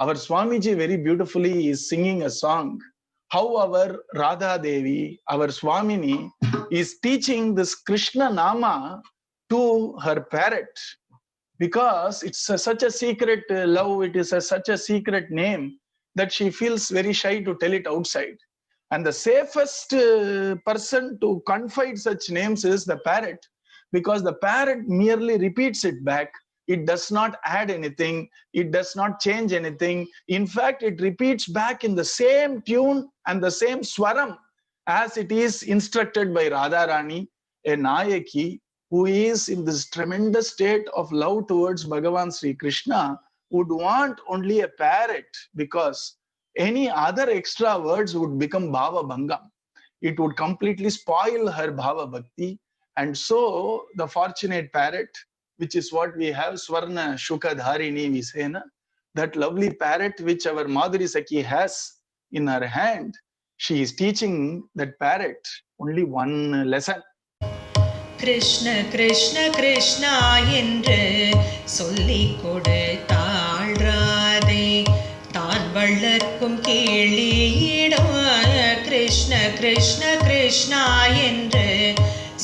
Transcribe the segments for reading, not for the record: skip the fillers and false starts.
Our Swamiji very beautifully is singing a song, how our Radha Devi, our Swamini, is teaching this Krishna Nama to her parrot, because it's such a secret love, it is such a secret name that she feels very shy to tell it outside. And the safest person to confide such names is the parrot, because the parrot merely repeats it back. It does not add anything, it does not change anything. In fact, it repeats back in the same tune and the same swaram as it is instructed by Radharani, a Nayaki who is in this tremendous state of love towards Bhagavan Sri Krishna, would want only a parrot, because any other extra words would become Bhava Bhangam. It would completely spoil her Bhava Bhakti. And so the fortunate parrot, which is what we have, Swarna Shuka Dharini, we say, na? That lovely parrot which our Madhuri Sakhi has in her hand, she is teaching that parrot only one lesson. Krishna Krishna Krishna என்று சொல்லிக் கொடுத்தாள் ராதே தான் வளர்க்கும் கேளியிடம் கிருஷ்ண கிருஷ்ண கிருஷ்ணா என்று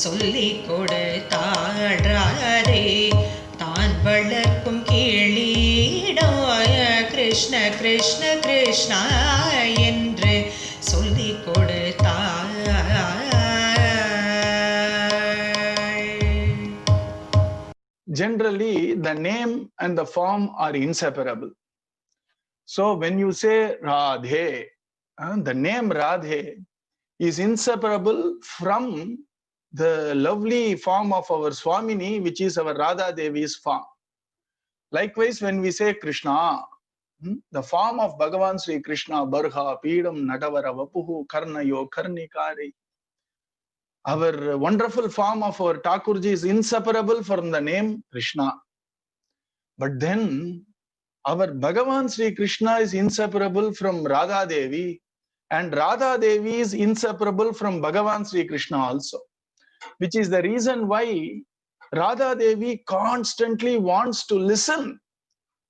சொல்லிக் கொடுத்தாள் ராதே தான் வளர்க்கும் கேளியிடம் கிருஷ்ண கிருஷ்ண கிருஷ்ணா என்று சொல்லிக் கொடுத்தாள். Generally, the name and the form are inseparable. So when you say Radhe, the name Radhe is inseparable from the lovely form of our Swamini, which is our Radha Devi's form. Likewise, when we say Krishna, the form of Bhagavan Sri Krishna, Barha, Pidam, Natavara, Vapuhu, Karnayo, Karnikari, our wonderful form of our Thakurji is inseparable from the name Krishna. But then our Bhagavan Sri Krishna is inseparable from Radha Devi, and Radha Devi is inseparable from Bhagavan Sri Krishna also, which is the reason why Radha Devi constantly wants to listen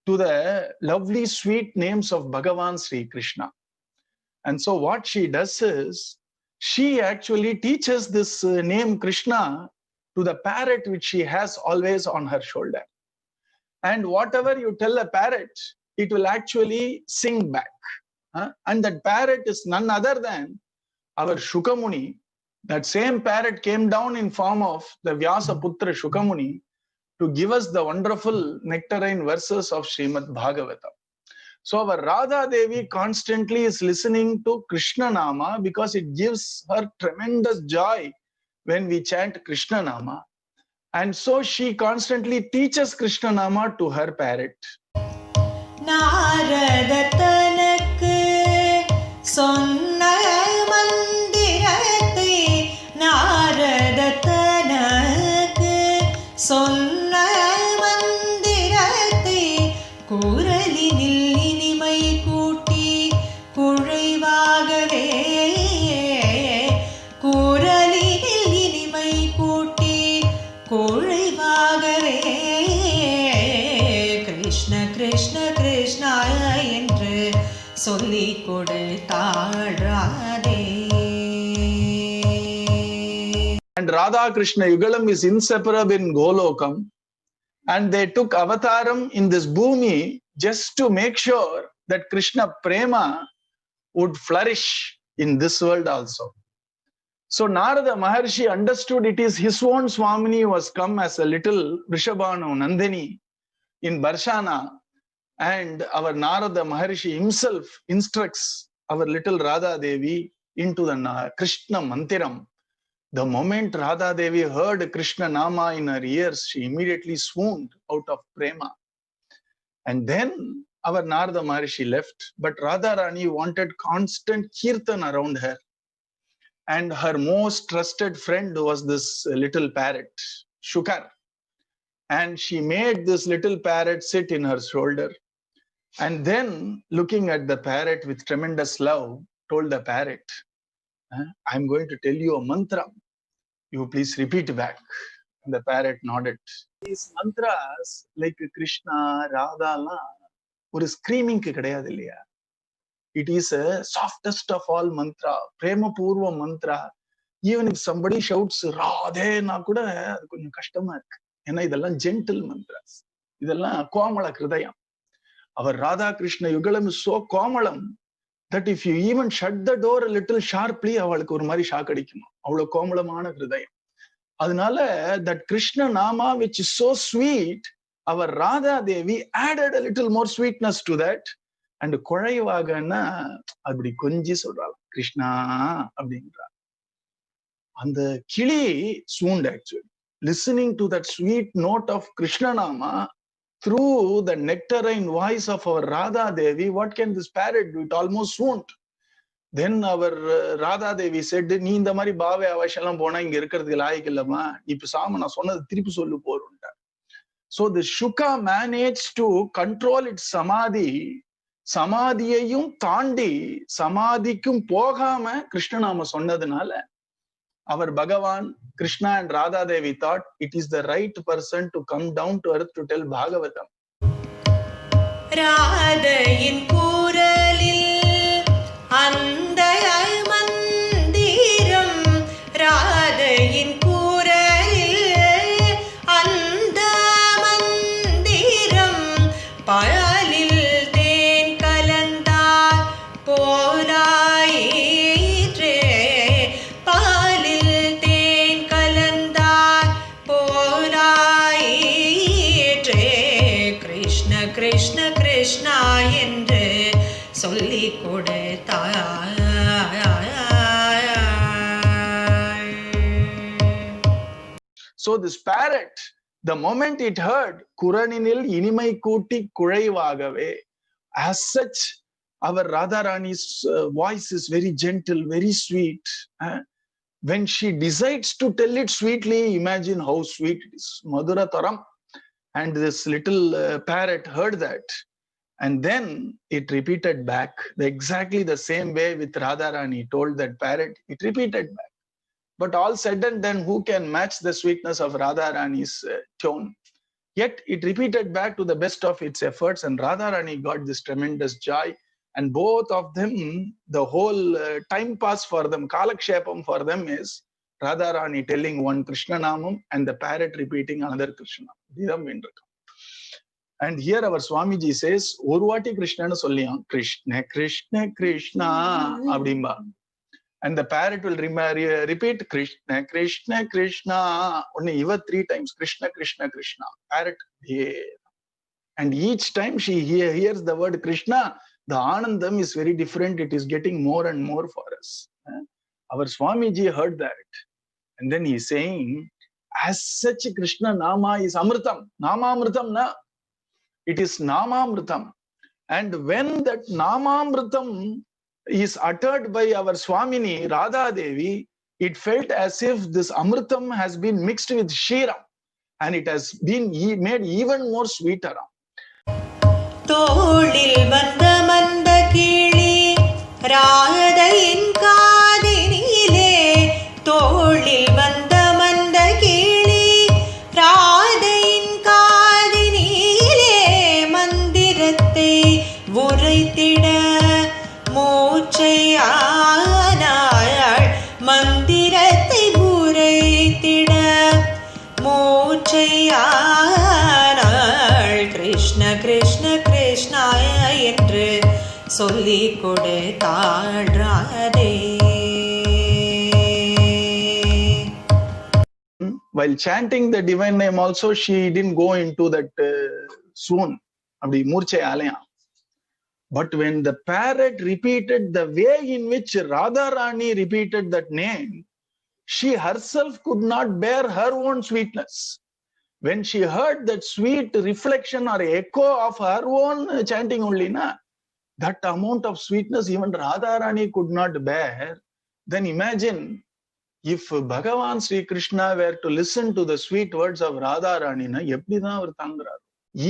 to the lovely sweet names of Bhagavan Sri Krishna. And so what she does is, she actually teaches this name Krishna to the parrot which she has always on her shoulder. And whatever you tell a parrot, it will actually sing back. And that parrot is none other than our Shukamuni. That same parrot came down in form of the Vyasa Putra Shukamuni to give us the wonderful nectarine verses of Srimad Bhagavatam. So our Radha Devi constantly is listening to Krishna Nama because it gives her tremendous joy when we chant Krishna Nama. And so she constantly teaches Krishna Nama to her parrot. Narada Tanakku sonna mandirathe Narada Tanakku sonna mandirathe Kuralinil inimai kootti kuzhaivagave Kuralinil inimai kootti kuzhaivagave Krishna Krishna Krishna என்று சொல்லிக் கொடுத்தாள் Radhe. And Radha Krishna Yugalam is inseparable in Golokam, and they took avataram in this bhumi just to make sure that Krishna Prema would flourish in this world also. So Narada Maharshi understood it is his own Swamini who has come as a little Vrishabhanu Nandini in Barshana, and our Narada Maharshi himself instructs our little Radha Devi into the Krishna Mantiram. The moment Radha Devi heard Krishna Nama in her ears, she immediately swooned out of prema. And then our Narada Maharshi left, but Radharani wanted constant kirtan around her. And her most trusted friend was this little parrot, Shukar. And she made this little parrot sit in her shoulder. And then, looking at the parrot with tremendous love, told the parrot, I'm going to tell you a mantra. You please repeat back. And the parrot nodded. These mantras like Krishna, Radha, ஒரு ஸ்கிரீமிங்க்கு கிடையாது இல்லையா? It is a softest of all mantra, பிரேமபூர்வ mantra. Even if somebody shouts ராதேனா கூட அது கொஞ்சம் கஷ்டமா இருக்கு. ஏன்னா இதெல்லாம் ஜென்டில் மந்த்ராஸ், இதெல்லாம் கோமள ஹிருதயம். அவர் Radha Krishna யுகலம் is so Komalam that if you even shut the door a little sharply, அவளுக்கு ஒரு மாதிரி ஷாக் அடிக்குமா, அவ்வளவு கோமளமான ஹிருதயம். அதனால that Krishna nama which is so sweet, அவர் Radha Devi added a little more sweetness to that. And குழைவாகன்னா அப்படி கொஞ்சி சொல்றாள் கிருஷ்ணா அப்படின்றார். அந்த கிளி swooned actually listening to that sweet note of Krishna Nama through the nectarine voice of our Radha Devi. What can this parrot do? It almost swooned. Then our Radha Devi said, நீ இந்த மாதிரி பாவே அவசியம் போனா இங்க இருக்கிறதுக்கு லாய்க்கு இல்லம்மா, இப்ப சாம நான் சொன்னது திருப்பி சொல்லு போறோம்ட்டார். So the Shuka managed to control its samadhi. சமாதியையும் தாண்டி சமாதிக்கும் போகாம கிருஷ்ணநாம சொன்னதுனால அவர் பகவான் Krishna and Radha Devi thought it is the right person to come down to earth to tell Bhagavatam. ராதையின் குரலில் அந்த மந்திரம், ராதையின் குரலில் அந்த மந்திரம், பாலில் கிருஷ்ண கிருஷ்ணா என்று சொல்லிக் கொடுத்தாய். So this parrot, the moment it heard குரனினில் இனிமை கூட்டி குழைவாகவே, as such our Radharani's voice is very gentle, very sweet. When she decides to tell it sweetly, imagine how sweet it is. Madhura Taram. And this little parrot heard that, and then it repeated back exactly the same way with Radharani told that parrot. It repeated back, but all said and done, who can match the sweetness of Radharani's tone? Yet it repeated back to the best of its efforts, and Radharani got this tremendous joy. And both of them, the whole time pass for them, kalakshepam for them is Radharani telling one Krishna Namam and the parrot repeating another Krishna. And here our Swamiji says, ஒரு வாட்டி கிருஷ்ணன்னு சொல்லியான், கிருஷ்ண கிருஷ்ண கிருஷ்ணா அப்படிம்பா. And the parrot will repeat Krishna Krishna Krishna. Only even 3 times Krishna Krishna Krishna. Parrot here. And each time she hears the word Krishna, the Anandam is very different. It is getting more and more for us. Our Swamiji heard that. And then he is saying, as such Krishna Nama is Amritam. Nama Amritam na. It is Nama Amritam. And when that Nama Amritam is uttered by our Swamini, Radha Devi, it felt as if this Amritam has been mixed with Shiram. And it has been made even more sweeter. தோளில் வந்த மந்த கிளி ராதையின் காதினிலே, தோளில் வந்த மந்த கிளி ராதையின் காதினிலே, மந்திரத்தை உரைத்திட மூச்சையானாள், மந்திரத்தை உரைத்திட மூச்சையானாள். கிருஷ்ண கிருஷ்ண கிருஷ்ணாய என்று சொல்லிக் கொடுத்தாள் Radhe. While chanting the divine name also, she didn't go into that swoon, அப்படி மூர்ச்சை ஆலயம். But when the parrot repeated the way in which Radharani repeated that name, she herself could not bear her own sweetness. When she heard that sweet reflection or echo of her own chanting only, that amount of sweetness even Radharani could not bear, then imagine if Bhagavan Sri Krishna were to listen to the sweet words of Radharani, எப்படிதான் அவர் தாங்குறார்?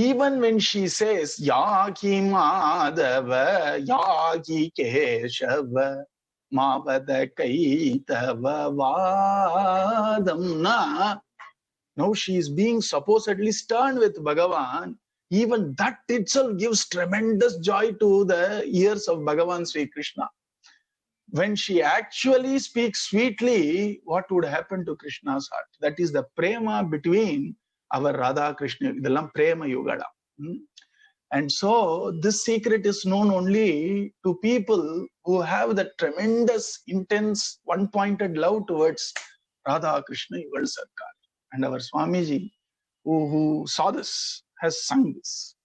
Even when she says, Yaki Madhava, Yaki Keshava, Mavada Kaitava Vadamna. Now she is being supposedly stern with Bhagavan. even that itself gives tremendous joy to the ears of Bhagavan Sri Krishna. When she actually speaks sweetly, what would happen to Krishna's heart? That is the prema between our Radha Krishna, the prema yugala. And so this secret is known only to people who have the tremendous, intense, one-pointed love towards Radha Krishna Yugal Sarkar. And our Swamiji, who saw this, has sung this.